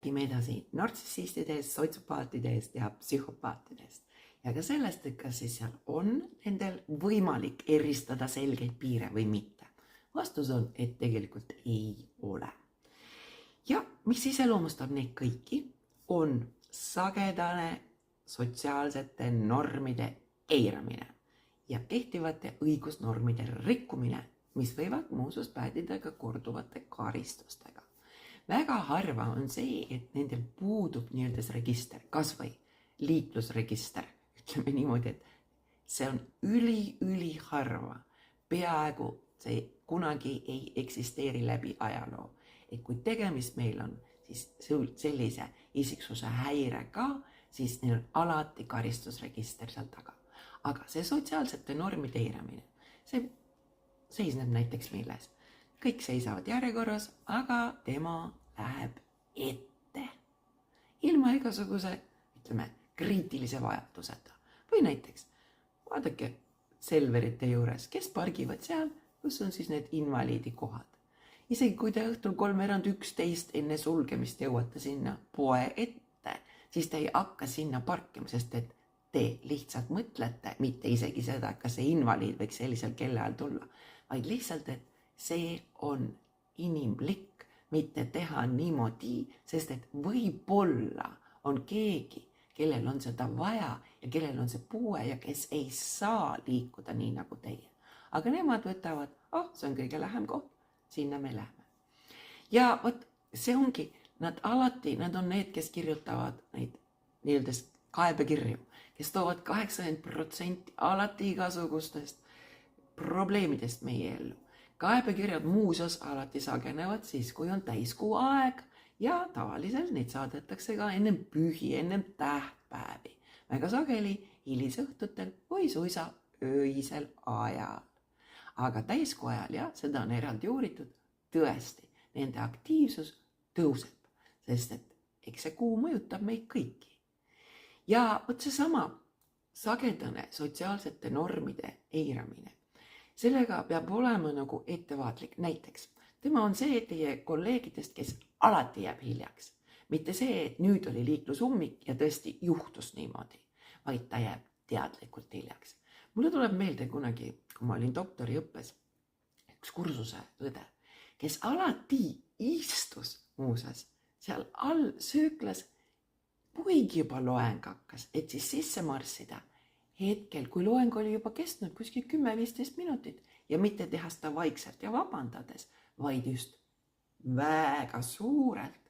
räägime edasi nartsissistidest, sotsiopaatidest ja psühhopaatidest ja ka sellest, et kas siis seal on nendel võimalik eristada selgeid piire või mitte. Vastus on, et tegelikult ei ole. Ja mis iseloomustab neid kõiki, on sagedane sotsiaalsete normide eiramine ja kehtivate õigusnormide rikkumine, mis võivad muuseas päädida ka korduvate karistustega. Väga harva on see, et nendel puudub nii-öelda register, kas või liiklusregister. Ütleme niimoodi, et see on üli harva. Peaaegu see kunagi ei eksisteeri läbi ajaloo. Et kui tegemist meil on siis sellise isiksuse häirega, siis neil on alati karistusregister seal taga. Aga see sotsiaalsete normide eiramine, see seisneb näiteks milles. Kõik seisavad järjekorras, aga tema läheb ette. Ilma igasuguse, ütleme, kriitilise vajaduseta. Või näiteks, vaadake Selverite juures, kes pargivad seal, kus on siis need invaliidikohad. Isegi kui te õhtul 3:11 enne sulgemist jõuate sinna poe ette, siis te ei hakka sinna parkima, sest et te lihtsalt mõtlete, mitte isegi seda, kas see invaliid võiks sellisel kellaajal tulla, vaid lihtsalt, et see on inimlik, mitte teha niimoodi, sest et võib-olla on keegi, kellel on seda vaja ja kellel on see puue ja kes ei saa liikuda nii nagu teie. Aga nemad võtavad, see on kõige lähem koht, sinna me läheme. Ja võt, see ongi, nad on need, kes kirjutavad neid nii-öelda kaebekirju, kes toovad 80% alati igasugustest probleemidest meie ellu. Kaebekirjad muuseas alati sagenevad siis, kui on täiskuu aeg ja tavaliselt neid saadetakse ka ennem pühi, ennem tähtpäevi. Väga sageli hilisõhtutel või suisa öisel ajal. Aga täiskuu ajal, seda on eraldi uuritud, tõesti, nende aktiivsus tõuseb, sest et eks see kuu mõjutab meid kõiki. Ja võt seesama sagedane sotsiaalsete normide eiramine. Sellega peab olema nagu ettevaatlik. Näiteks, tema on see teie kolleegidest, kes alati jääb hiljaks. Mitte see, et nüüd oli liiklusummik ja tõesti juhtus niimoodi, vaid ta jääb teadlikult hiljaks. Mulle tuleb meelde kunagi, kui ma olin doktoriõppes, üks kursuse õde, kes alati istus muuseas seal all sööklas, kuigi juba loeng hakkas, et siis sisse marssida. Hetkel, kui loeng oli juba kestnud kuskil 10-15 minutit ja mitte teha seda vaikselt ja vabandades, vaid just väga suurelt